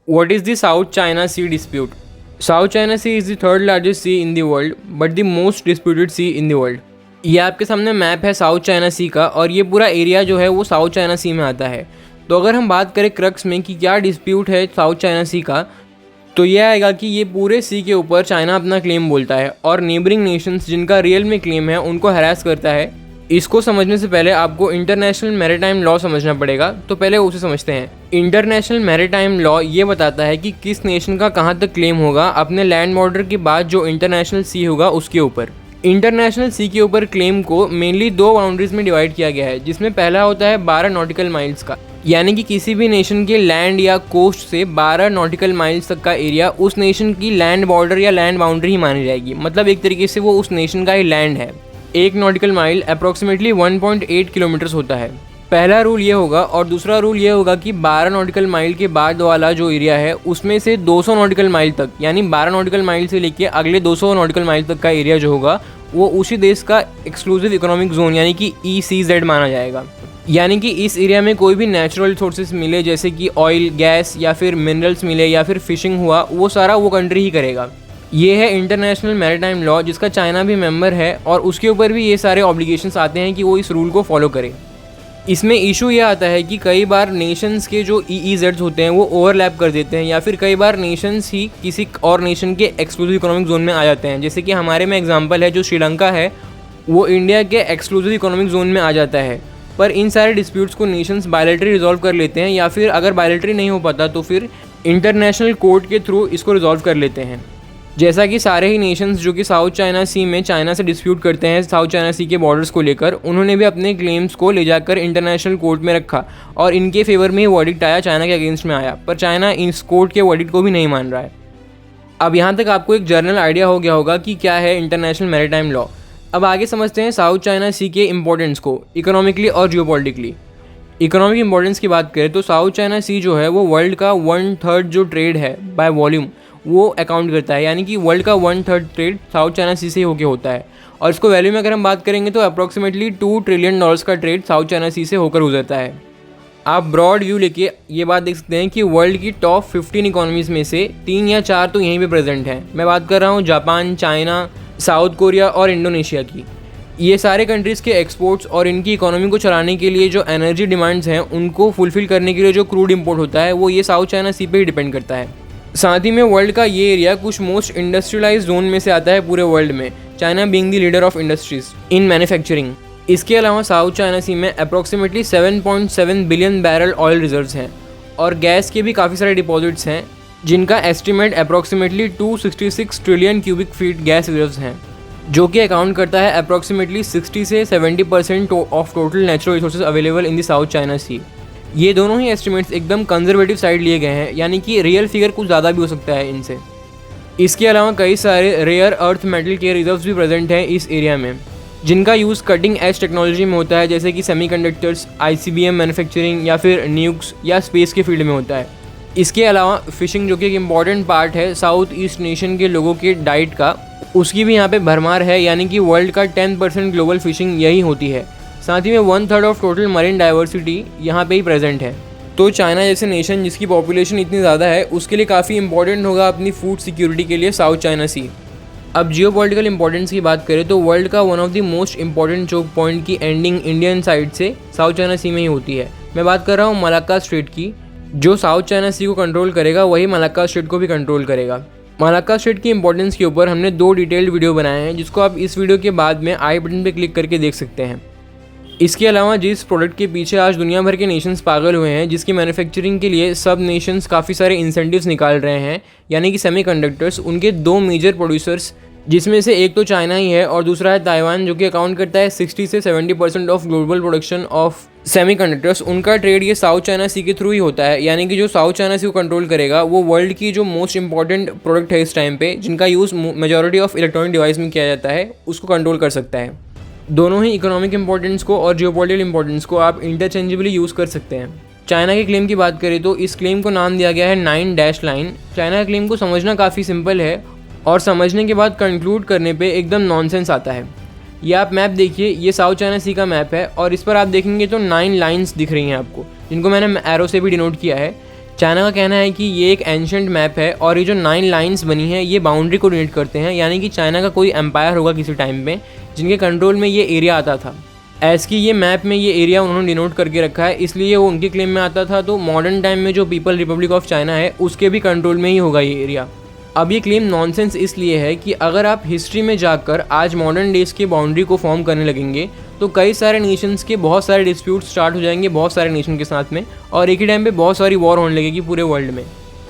What is the South China Sea dispute? South China Sea is the third largest sea in the world, but the most disputed sea in the world. ये आपके सामने map है South China सी का, और ये पूरा area जो है वो साउथ चाइना सी में आता है। तो अगर हम बात करें क्रक्स में कि क्या डिस्प्यूट है साउथ चाइना सी का, तो ये आएगा कि ये पूरे सी के ऊपर चाइना अपना क्लेम बोलता है और नेबरिंग नेशंस जिनका रियल में क्लेम है उनको हरास करता है। इसको समझने से पहले आपको इंटरनेशनल मैरीटाइम लॉ समझना पड़ेगा, तो पहले उसे समझते हैं। इंटरनेशनल मैरीटाइम लॉ ये बताता है कि किस नेशन का कहाँ तक क्लेम होगा अपने लैंड बॉर्डर के बाद जो इंटरनेशनल सी होगा उसके ऊपर। इंटरनेशनल सी के ऊपर क्लेम को मेनली दो बाउंड्रीज में डिवाइड किया गया है, जिसमें पहला होता है 12 नॉटिकल माइल्स का, यानी कि किसी भी नेशन के लैंड या कोस्ट से 12 नॉटिकल माइल्स तक का एरिया उस नेशन की लैंड बॉर्डर या लैंड बाउंड्री ही मानी जाएगी। मतलब एक तरीके से वो उस नेशन का ही लैंड है। एक नॉटिकल माइल अप्रॉक्सीमेटली 1.8 किलोमीटर्स होता है। पहला रूल ये होगा, और दूसरा रूल ये होगा कि 12 नॉटिकल माइल के बाद वाला जो एरिया है उसमें से 200 नॉटिकल माइल तक, यानी 12 नॉटिकल माइल से लेके अगले 200 नॉटिकल माइल तक का एरिया जो होगा वो उसी देश का एक्सक्लूसिव इकोनॉमिक जोन यानी कि ECZ माना जाएगा। यानी कि इस एरिया में कोई भी नेचुरल रिसोर्सेज मिले, जैसे कि ऑयल, गैस या फिर मिनरल्स मिले या फिर फिशिंग हुआ, वो सारा वो कंट्री ही करेगा। ये है इंटरनेशनल मैरीटाइम लॉ, जिसका चाइना भी मेंबर है, और उसके ऊपर भी ये सारे ऑब्लिगेशंस आते हैं कि वो इस रूल को फॉलो करे। इसमें इशू ये आता है कि कई बार नेशंस के जो EEZs होते हैं वो ओवरलैप कर देते हैं, या फिर कई बार नेशंस ही किसी और नेशन के एक्सक्लूसिव इकोनॉमिक जोन में आ जाते हैं। जैसे कि हमारे में एग्जांपल है जो श्रीलंका है, वो इंडिया के एक्सक्लूसिव इकोनॉमिक जोन में आ जाता है। पर इन सारे डिस्प्यूट्स को नेशंस बायलैटरली रिजॉल्व कर लेते हैं, या फिर अगर बायलैटरली नहीं हो पाता तो फिर इंटरनेशनल कोर्ट के थ्रू इसको रिजॉल्व कर लेते हैं। जैसा कि सारे ही नेशंस जो कि साउथ चाइना सी में चाइना से डिस्प्यूट करते हैं साउथ चाइना सी के बॉर्डर्स को लेकर, उन्होंने भी अपने क्लेम्स को ले जाकर इंटरनेशनल कोर्ट में रखा और इनके फेवर में ही वर्डिक्ट आया, चाइना के अगेंस्ट में आया। पर चाइना इस कोर्ट के वर्डिक्ट को भी नहीं मान रहा है। अब यहाँ तक आपको एक जनरल आइडिया हो गया होगा कि क्या है इंटरनेशनल मैरीटाइम लॉ। अब आगे समझते हैं साउथ चाइना सी के इंपॉर्टेंस को इकोनॉमिकली और जियोपॉलिटिकली। इकोनॉमिक इंपॉर्टेंस की बात करें तो साउथ चाइना सी जो है वो वर्ल्ड का 1/3 जो ट्रेड है बाय वॉल्यूम वो अकाउंट करता है, यानी कि वर्ल्ड का 1/3 ट्रेड साउथ चाइना सी से होके होता है। और इसको वैल्यू में अगर हम बात करेंगे तो अप्रॉक्सीमेटली $2 ट्रिलियन का ट्रेड साउथ चाइना सी से होकर गुजरता है। आप ब्रॉड व्यू लेके ये बात देख सकते हैं कि वर्ल्ड की टॉप 15 इकोनॉमीज़ में से 3 या 4 तो यहीं पे प्रेजेंट हैं। मैं बात कर रहा हूँ जापान, चाइना, साउथ कोरिया और इंडोनेशिया की। ये सारे कंट्रीज़ के एक्सपोर्ट्स और इनकी इकोनॉमी को चलाने के लिए जो एनर्जी डिमांड्स हैं उनको फुलफिल करने के लिए जो क्रूड इंपोर्ट होता है वो ये साउथ चाइना सी पे ही डिपेंड करता है। साथ ही में वर्ल्ड का ये एरिया कुछ मोस्ट इंडस्ट्रियलाइज जोन में से आता है पूरे वर्ल्ड में, China being the leader of industries in manufacturing. इसके अलावा साउथ चाइना सी में approximately 7.7 billion barrel oil reserves हैं, और गैस के भी काफ़ी सारे डिपॉजिट्स हैं जिनका estimate approximately 266 trillion cubic feet gas reserves हैं, जो कि अकाउंट करता है अप्रॉक्सीमेटली 60 से 70% of total natural resources available in the South China Sea. ये दोनों ही एस्टिमेट्स एकदम कंजर्वेटिव साइड लिए गए हैं, यानी कि रियल फिगर कुछ ज़्यादा भी हो सकता है इनसे। इसके अलावा कई सारे रेयर अर्थ मेटल के रिजर्व्स भी प्रेजेंट हैं इस एरिया में, जिनका यूज़ कटिंग एज टेक्नोलॉजी में होता है, जैसे कि सेमीकंडक्टर्स, ICBM मैन्युफैक्चरिंग या फिर न्यूक्स या स्पेस के फील्ड में होता है। इसके अलावा फिशिंग, जो कि एक इम्पॉर्टेंट पार्ट है साउथ ईस्ट नेशन के लोगों के डाइट का, उसकी भी यहाँ पे भरमार है, यानी कि वर्ल्ड का 10% ग्लोबल फिशिंग यही होती है। साथ ही में 1/3 ऑफ टोटल मरीन डाइवर्सिटी यहाँ पे ही प्रेजेंट है। तो चाइना जैसे नेशन जिसकी पॉपुलेशन इतनी ज़्यादा है उसके लिए काफ़ी इंपॉर्टेंट होगा अपनी फूड सिक्योरिटी के लिए साउथ चाइना सी। अब जियोपॉलिटिकल इंपॉर्टेंस की बात करें तो वर्ल्ड का one of the most important choke point की एंडिंग इंडियन साइड से साउथ चाइना सी में ही होती है। मैं बात कर रहा हूँ मलाक्का स्ट्रेट की। जो साउथ चाइना सी को कंट्रोल करेगा वही मलाक्का स्ट्रेट को भी कंट्रोल करेगा। मलाक्का स्ट्रेट की इंपॉर्टेंस के ऊपर हमने 2 डिटेल्ड वीडियो बनाए हैं, जिसको आप इस वीडियो के बाद में आई बटन पर क्लिक करके देख सकते हैं। इसके अलावा जिस प्रोडक्ट के पीछे आज दुनिया भर के नेशंस पागल हुए हैं, जिसकी मैन्युफैक्चरिंग के लिए सब नेशंस काफ़ी सारे इंसेंटिव्स निकाल रहे हैं, यानी कि सेमीकंडक्टर्स, उनके 2 मेजर प्रोड्यूसर्स, जिसमें से एक तो चाइना ही है और दूसरा है ताइवान, जो कि अकाउंट करता है 60 से 70% of global production of semiconductors. उनका ट्रेड ये साउथ चाइना सी के थ्रू ही होता है, यानी कि जो साउथ चाइना सी को कंट्रोल करेगा वो वर्ल्ड की जो मोस्ट इंपॉर्टेंट प्रोडक्ट है इस टाइम पे, जिनका use majority of electronic device में किया जाता है, उसको कंट्रोल कर सकता है। दोनों ही इकोनॉमिक इंपॉर्टेंस को और जियोपॉलिटिकल इंपॉर्टेंस को आप इंटरचेंजेबली यूज़ कर सकते हैं। चाइना के क्लेम की बात करें तो इस क्लेम को नाम दिया गया है 9 डैश लाइन। चाइना का क्लेम को समझना काफ़ी सिंपल है और समझने के बाद कंक्लूड करने पे एकदम नॉनसेंस आता है। ये आप मैप देखिए, ये साउथ चाइना सी का मैप है और इस पर आप देखेंगे तो 9 लाइन्स दिख रही हैं आपको, जिनको मैंने एरो से भी डिनोट किया है। चाइना का कहना है कि ये एक एंशंट मैप है और ये जो 9 लाइंस बनी हैं ये बाउंड्री को डिनोट करते हैं, यानी कि चाइना का कोई एम्पायर होगा किसी टाइम में जिनके कंट्रोल में ये एरिया आता था। ऐस की ये मैप में ये एरिया उन्होंने डिनोट करके रखा है, इसलिए वो उनके क्लेम में आता था। तो मॉडर्न टाइम में जो पीपल रिपब्लिक ऑफ चाइना है उसके भी कंट्रोल में ही होगा ये एरिया। अब ये क्लेम नॉनसेंस इसलिए है कि अगर आप हिस्ट्री में जाकर आज मॉडर्न डेज की बाउंड्री को फॉर्म करने लगेंगे तो कई सारे नेशंस के बहुत सारे डिस्प्यूट स्टार्ट हो जाएंगे बहुत सारे नेशन के साथ में, और एक ही टाइम पे बहुत सारी वॉर होने लगेगी पूरे वर्ल्ड में।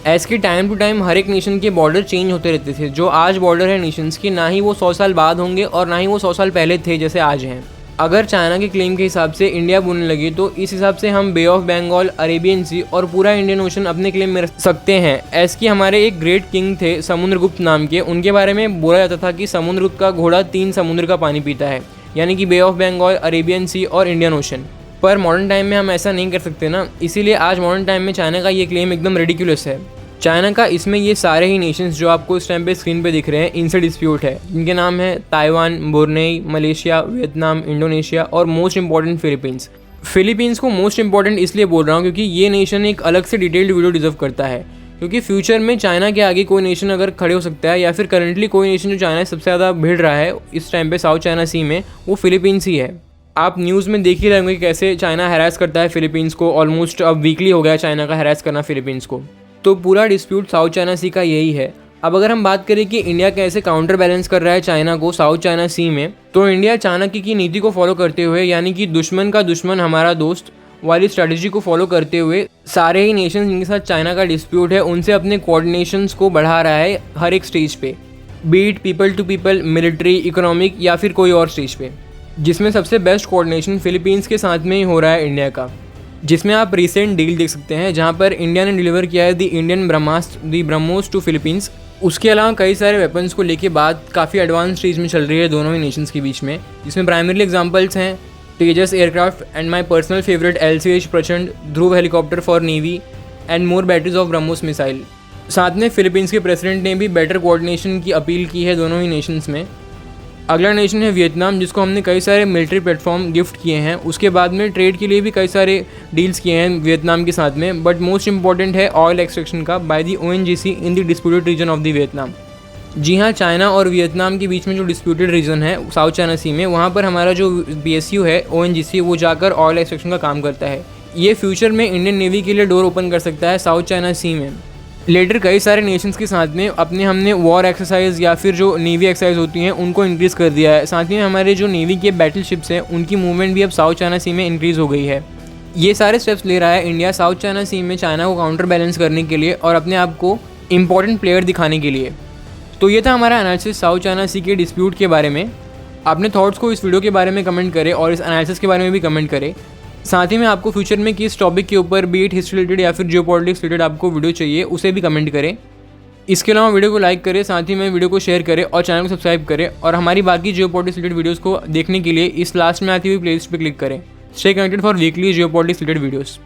ऐसे कि टाइम टू टाइम हर एक नेशन के बॉर्डर चेंज होते रहते थे। जो आज बॉर्डर है नेशंस के, ना ही वो 100 साल बाद होंगे और ना ही वो 100 साल पहले थे जैसे आज हैं। अगर चाइना के क्लेम के हिसाब से इंडिया बोलने लगे तो इस हिसाब से हम बे ऑफ बंगाल, अरेबियन सी और पूरा इंडियन ओशन अपने क्लेम में रख सकते हैं। ऐसे कि हमारे एक ग्रेट किंग थे समुद्रगुप्त नाम के, उनके बारे में बोला जाता था कि समुद्रगुप्त का घोड़ा 3 समुद्र का पानी पीता है, यानी कि बे ऑफ बंगाल, अरेबियन सी और इंडियन ओशन। पर मॉडर्न टाइम में हम ऐसा नहीं कर सकते ना, इसीलिए आज मॉडर्न टाइम में चाइना का ये क्लेम एकदम रेडिकुलस है। चाइना का इसमें ये सारे ही नेशंस जो आपको इस टाइम पे स्क्रीन पे दिख रहे हैं इनसे डिस्प्यूट है, जिनके नाम है Taiwan, Brunei, Malaysia, Vietnam, Indonesia और मोस्ट इंपॉर्टेंट फिलीपींस। फिलीपींस को मोस्ट इंपॉर्टेंट इसलिए बोल रहा हूँ क्योंकि ये नेशन एक अलग से डिटेल्ड वीडियो डिजर्व करता है, क्योंकि फ्यूचर में चाइना के आगे कोई नेशन अगर खड़े हो सकता है या फिर करंटली कोई नेशन जो चाइना से सबसे ज़्यादा भिड़ रहा है इस टाइम पे साउथ चाइना सी में, वो फिलीपींस ही है। आप न्यूज़ में देख ही रहे होंगे कैसे चाइना हैरास करता है फिलीपींस को। ऑलमोस्ट अब वीकली हो गया चाइना का हैरास करना फिलीपींस को। तो पूरा डिस्प्यूट साउथ चाइना सी का यही है। अब अगर हम बात करें कि इंडिया कैसे काउंटर बैलेंस कर रहा है चाइना को साउथ चाइना सी में, तो इंडिया चाणक्य की नीति को फॉलो करते हुए, यानी कि दुश्मन का दुश्मन हमारा दोस्त वाली स्ट्रेटजी को फॉलो करते हुए सारे ही नेशन जिनके साथ चाइना का डिस्प्यूट है उनसे अपने कोऑर्डिनेशंस को बढ़ा रहा है हर एक स्टेज पे, be it people to people, military, economic या फिर कोई और स्टेज पे, जिसमें सबसे बेस्ट कोऑर्डिनेशन फिलीपींस के साथ में ही हो रहा है इंडिया का, जिसमें आप रिसेंट डील देख सकते हैं जहां पर इंडिया ने डिलीवर किया है the Indian Brahmastra, the BrahMos to Philippines. उसके अलावा कई सारे वेपन्स को लेके बात काफ़ी एडवांस स्टेज में चल रही है दोनों ही नेशंस के बीच में, जिसमें प्राइमरी एग्जांपल्स हैं Tejas aircraft and my personal favourite LCH Prachand, Dhruv helicopter for navy and more batteries of BrahMos missile. साथ में फिलीपींस के प्रेसिडेंट ने भी बेटर कोऑर्डिनेशन की अपील की है दोनों ही नेशंस में। अगला नेशन है वियतनाम, जिसको हमने कई सारे मिलिट्री प्लेटफॉर्म गिफ्ट किए हैं। उसके बाद में ट्रेड के लिए भी कई सारे डील्स किए हैं वियतनाम के साथ में, बट मोस्ट इंपॉर्टेंट है ऑयल एक्सट्रैक्शन का by the ONGC in the disputed region of the Vietnam. जी हाँ, चाइना और वियतनाम के बीच में जो डिस्प्यूटेड रीजन है साउथ चाइना सी में, वहाँ पर हमारा जो PSU है ONGC वो जाकर ऑयल एक्सट्रैक्शन का काम करता है। ये फ्यूचर में इंडियन नेवी के लिए डोर ओपन कर सकता है साउथ चाइना सी में। लेटर कई सारे नेशंस के साथ में हमने वॉर एक्सरसाइज या फिर जो नेवी एक्सरसाइज होती हैं उनको इंक्रीज़ कर दिया है। साथ ही में हमारे जो नेवी के बैटल शिप्स हैं उनकी मूवमेंट भी अब साउथ चाइना सी में इंक्रीज़ हो गई है। ये सारे स्टेप्स ले रहा है इंडिया साउथ चाइना सी में चाइना को काउंटर बैलेंस करने के लिए और अपने आप को इंपॉर्टेंट प्लेयर दिखाने के लिए। तो ये था हमारा एनालिसिस साउथ चाइना सी के डिस्प्यूट के बारे में। अपने थॉट्स को इस वीडियो के बारे में कमेंट करें और इस एनालिसिस के बारे में भी कमेंट करें। साथ ही में आपको फ्यूचर में किस टॉपिक के ऊपर बीट हिस्ट्री रिलेटेड या फिर जियोपॉलिटिक्स रिलेटेड आपको वीडियो चाहिए उसे भी कमेंट करें। इसके अलावा वीडियो को लाइक करें, साथ ही में वीडियो को शेयर करें और चैनल को सब्सक्राइब करें। और हमारी बाकी जियोपॉलिटिक्स रिलेटेड वीडियोस को देखने के लिए इस लास्ट में आती हुई प्लेलिस्ट पर क्लिक करें। Stay connected for weekly geopolitics related videos.